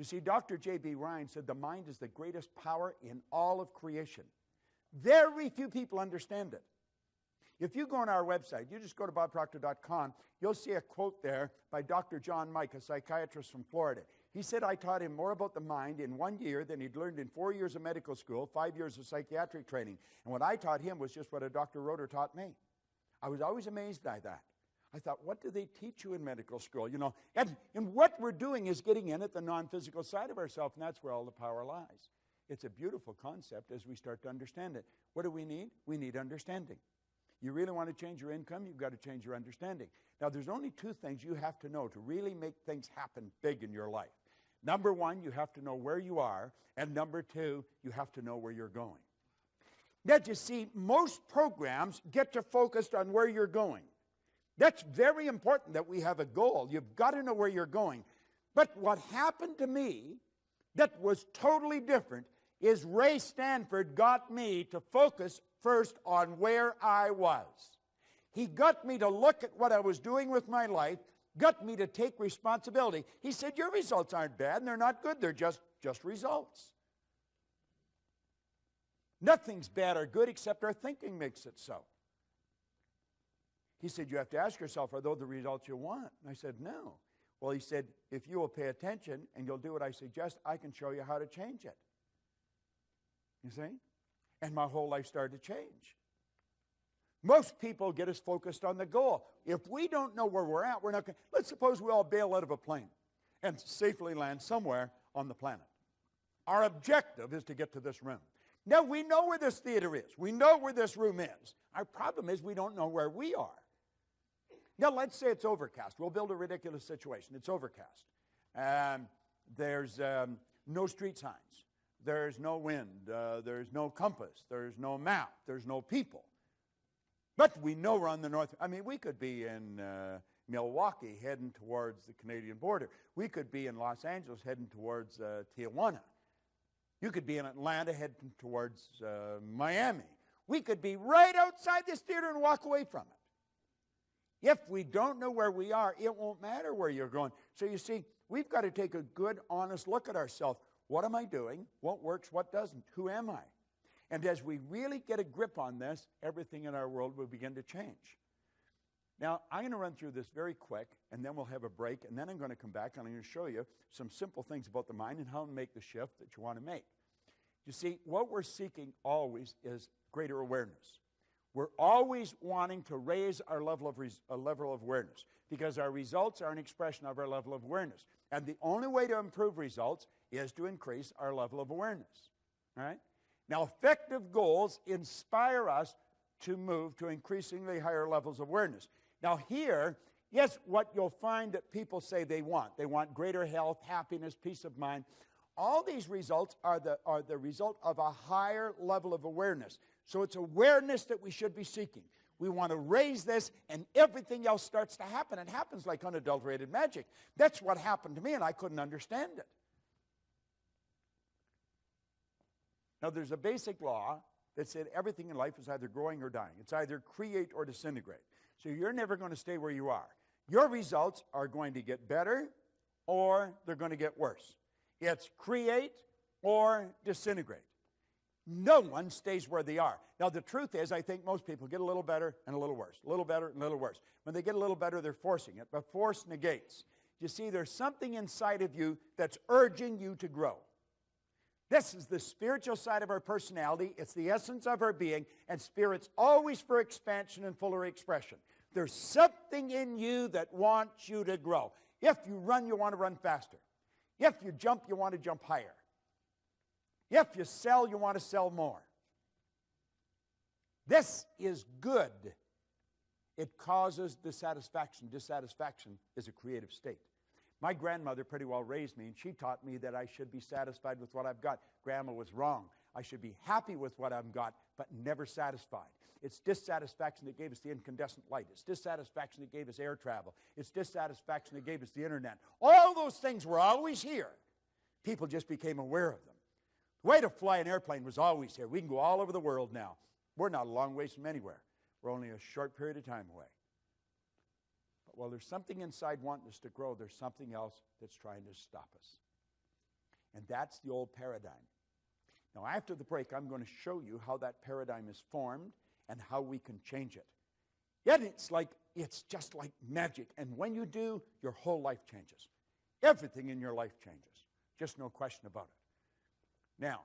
You see, Dr. J.B. Ryan said the mind is the greatest power in all of creation. Very few people understand it. If you go on our website, you just go to bobproctor.com, you'll see a quote there by Dr. John Mike, a psychiatrist from Florida. He said, I taught him more about the mind in 1 year than he'd learned in 4 years of medical school, 5 years of psychiatric training. And what I taught him was just what a Dr. Roeder taught me. I was always amazed by that. I thought, what do they teach you in medical school? You know, and what we're doing is getting in at the non-physical side of ourselves, and that's where all the power lies. It's a beautiful concept as we start to understand it. What do we need? We need understanding. You really want to change your income, you've got to change your understanding. Now, there's only two things you have to know to really make things happen big in your life. Number one, you have to know where you are, and number two, you have to know where you're going. Now, you see, most programs get you focused on where you're going. That's very important that we have a goal. You've got to know where you're going. But what happened to me that was totally different is Ray Stanford got me to focus first on where I was. He got me to look at what I was doing with my life, got me to take responsibility. He said, your results aren't bad and they're not good, they're just results. Nothing's bad or good except our thinking makes it so. He said, you have to ask yourself, are those the results you want? And I said, no. Well, he said, if you will pay attention and you'll do what I suggest, I can show you how to change it. You see? And my whole life started to change. Most people get us focused on the goal. If we don't know where we're at, we're not going to. Let's suppose we all bail out of a plane and safely land somewhere on the planet. Our objective is to get to this room. Now, we know where this theater is. We know where this room is. Our problem is we don't know where we are. Now, let's say it's overcast. We'll build a ridiculous situation. It's overcast. There's no street signs. There's no wind. There's no compass. There's no map. There's no people. But we know we're on the north. I mean, we could be in Milwaukee heading towards the Canadian border. We could be in Los Angeles heading towards Tijuana. You could be in Atlanta heading towards Miami. We could be right outside this theater and walk away from it. If we don't know where we are, it won't matter where you're going. So you see, we've got to take a good, honest look at ourselves. What am I doing? What works? What doesn't? Who am I? And as we really get a grip on this, everything in our world will begin to change. Now, I'm going to run through this very quick, and then we'll have a break, and then I'm going to come back and I'm going to show you some simple things about the mind and how to make the shift that you want to make. You see, what we're seeking always is greater awareness. We're always wanting to raise our level of awareness because our results are an expression of our level of awareness. And the only way to improve results is to increase our level of awareness. All right? Now, effective goals inspire us to move to increasingly higher levels of awareness. Now here, yes, what you'll find that people say they want. They want greater health, happiness, peace of mind. All these results are the result of a higher level of awareness. So it's awareness that we should be seeking. We want to raise this, and everything else starts to happen. It happens like unadulterated magic. That's what happened to me, and I couldn't understand it. Now, there's a basic law that said everything in life is either growing or dying. It's either create or disintegrate. So you're never going to stay where you are. Your results are going to get better or they're going to get worse. It's create or disintegrate. No one stays where they are. Now, the truth is, I think most people get a little better and a little worse, a little better and a little worse. When they get a little better, they're forcing it, but force negates. You see, there's something inside of you that's urging you to grow. This is the spiritual side of our personality. It's the essence of our being, and spirit's always for expansion and fuller expression. There's something in you that wants you to grow. If you run, you want to run faster. If you jump, you want to jump higher. If you sell, you want to sell more. This is good. It causes dissatisfaction. Dissatisfaction is a creative state. My grandmother pretty well raised me, and she taught me that I should be satisfied with what I've got. Grandma was wrong. I should be happy with what I've got, but never satisfied. It's dissatisfaction that gave us the incandescent light. It's dissatisfaction that gave us air travel. It's dissatisfaction that gave us the internet. All those things were always here. People just became aware of them. The way to fly an airplane was always here. We can go all over the world now. We're not a long ways from anywhere. We're only a short period of time away. But while there's something inside wanting us to grow, there's something else that's trying to stop us. And that's the old paradigm. Now, after the break, I'm going to show you how that paradigm is formed and how we can change it. Yet it's just like magic. And when you do, your whole life changes. Everything in your life changes. Just no question about it. Now,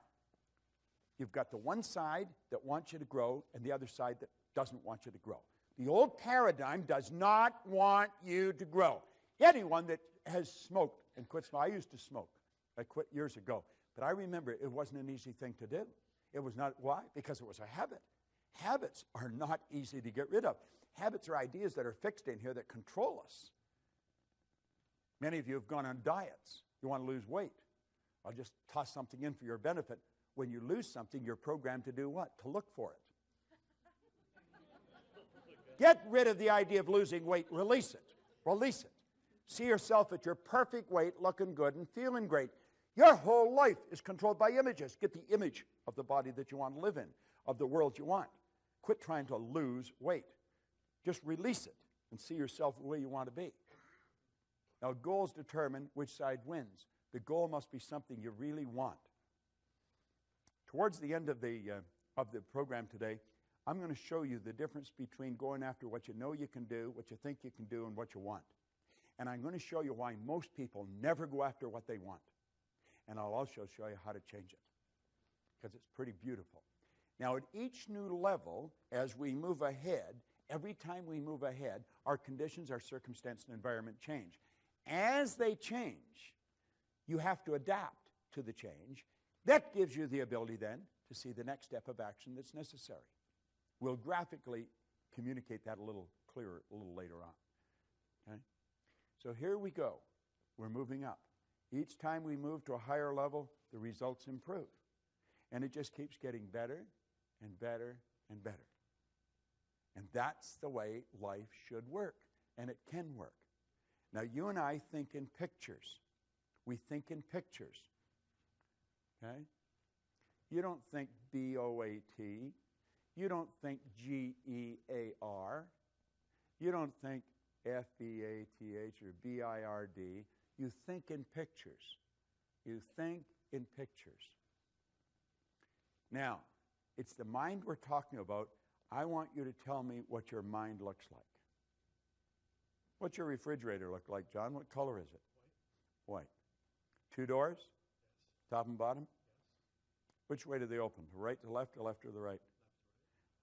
you've got the one side that wants you to grow and the other side that doesn't want you to grow. The old paradigm does not want you to grow. Anyone that has smoked and quit smoking, I used to smoke. I quit years ago. But I remember it wasn't an easy thing to do. It was not. Why? Because it was a habit. Habits are not easy to get rid of. Habits are ideas that are fixed in here that control us. Many of you have gone on diets. You want to lose weight. I'll just toss something in for your benefit. When you lose something, you're programmed to do what? To look for it. Get rid of the idea of losing weight. Release it. Release it. See yourself at your perfect weight, looking good and feeling great. Your whole life is controlled by images. Get the image of the body that you want to live in, of the world you want. Quit trying to lose weight. Just release it and see yourself the way you want to be. Now, goals determine which side wins. The goal must be something you really want. Towards the end of the program today, I'm going to show you the difference between going after what you know you can do, what you think you can do, and what you want. And I'm going to show you why most people never go after what they want. And I'll also show you how to change it, because it's pretty beautiful. Now, at each new level, as we move ahead, every time we move ahead, our conditions, our circumstance, and environment change. As they change, you have to adapt to the change. That gives you the ability then to see the next step of action that's necessary. We'll graphically communicate that a little clearer a little later on. Okay? So here we go. We're moving up. Each time we move to a higher level, the results improve. And it just keeps getting better and better and better. And that's the way life should work. And it can work. Now, you and I think in pictures. We think in pictures. Okay? You don't think B-O-A-T. You don't think G-E-A-R. You don't think F-B-A-T-H or B-I-R-D. You think in pictures. You think in pictures. Now, it's the mind we're talking about. I want you to tell me what your mind looks like. What's your refrigerator look like, John? What color is it? White. White. 2 doors? Yes. Top and bottom? Yes. Which way do they open? To right to left or left to the right?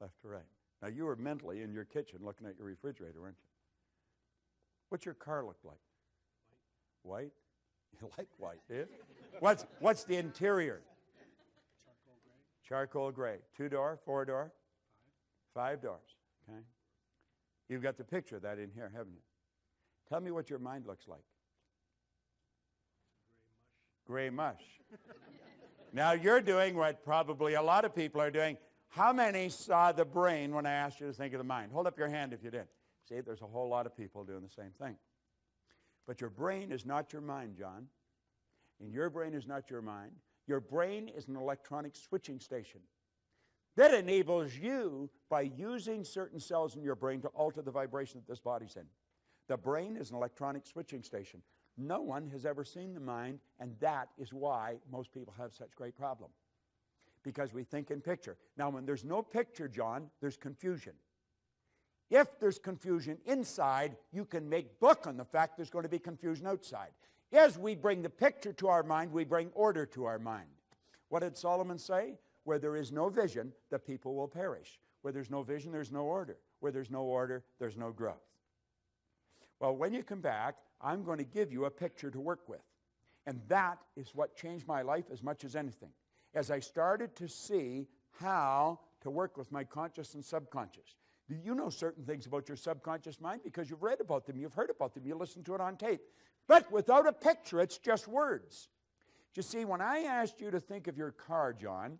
Left to right. Now, you were mentally in your kitchen looking at your refrigerator, weren't you? What's your car look like? White? You like white, do you? What's the interior? Charcoal gray. 2-door, 4-door? 5 doors. Okay. You've got the picture of that in here, haven't you? Tell me what your mind looks like. Gray mush. Now you're doing what probably a lot of people are doing. How many saw the brain when I asked you to think of the mind? Hold up your hand if you did. See, there's a whole lot of people doing the same thing. But your brain is not your mind, John. And your brain is not your mind. Your brain is an electronic switching station that enables you by using certain cells in your brain to alter the vibration that this body's in. The brain is an electronic switching station. No one has ever seen the mind, and that is why most people have such great problem. Because we think in picture. Now, when there's no picture, John, there's confusion. If there's confusion inside, you can make book on the fact there's going to be confusion outside. As we bring the picture to our mind, we bring order to our mind. What did Solomon say? Where there is no vision, the people will perish. Where there's no vision, there's no order. Where there's no order, there's no growth. Well, when you come back, I'm going to give you a picture to work with. And that is what changed my life as much as anything. As I started to see how to work with my conscious and subconscious. Do you know certain things about your subconscious mind? Because you've read about them, you've heard about them, you listened to it on tape. But without a picture, it's just words. You see, when I asked you to think of your car, John,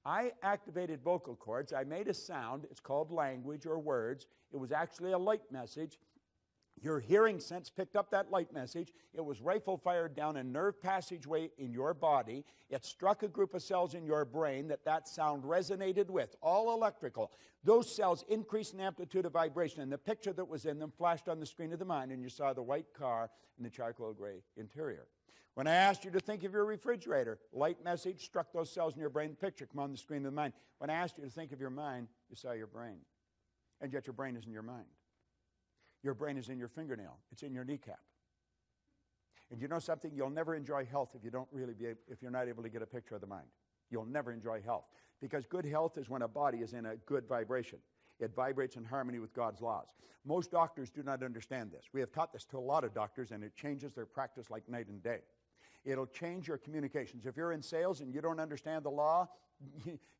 I activated vocal cords. I made a sound. It's called language or words. It was actually a light message. Your hearing sense picked up that light message. It was rifle fired down a nerve passageway in your body. It struck a group of cells in your brain that sound resonated with, all electrical. Those cells increased in amplitude of vibration, and the picture that was in them flashed on the screen of the mind, and you saw the white car and the charcoal gray interior. When I asked you to think of your refrigerator, light message struck those cells in your brain. Picture come on the screen of the mind. When I asked you to think of your mind, you saw your brain. And yet your brain is in your mind. Your brain is in your fingernail. It's in your kneecap. And you know something? You'll never enjoy health if you're not able to get a picture of the mind. You'll never enjoy health. Because good health is when a body is in a good vibration. It vibrates in harmony with God's laws. Most doctors do not understand this. We have taught this to a lot of doctors, and it changes their practice like night and day. It'll change your communications. If you're in sales and you don't understand the law,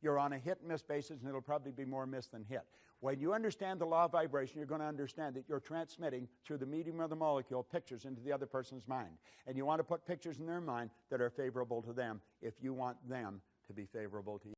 you're on a hit-and-miss basis, and it'll probably be more miss than hit. When you understand the law of vibration, you're going to understand that you're transmitting through the medium of the molecule pictures into the other person's mind. And you want to put pictures in their mind that are favorable to them if you want them to be favorable to you.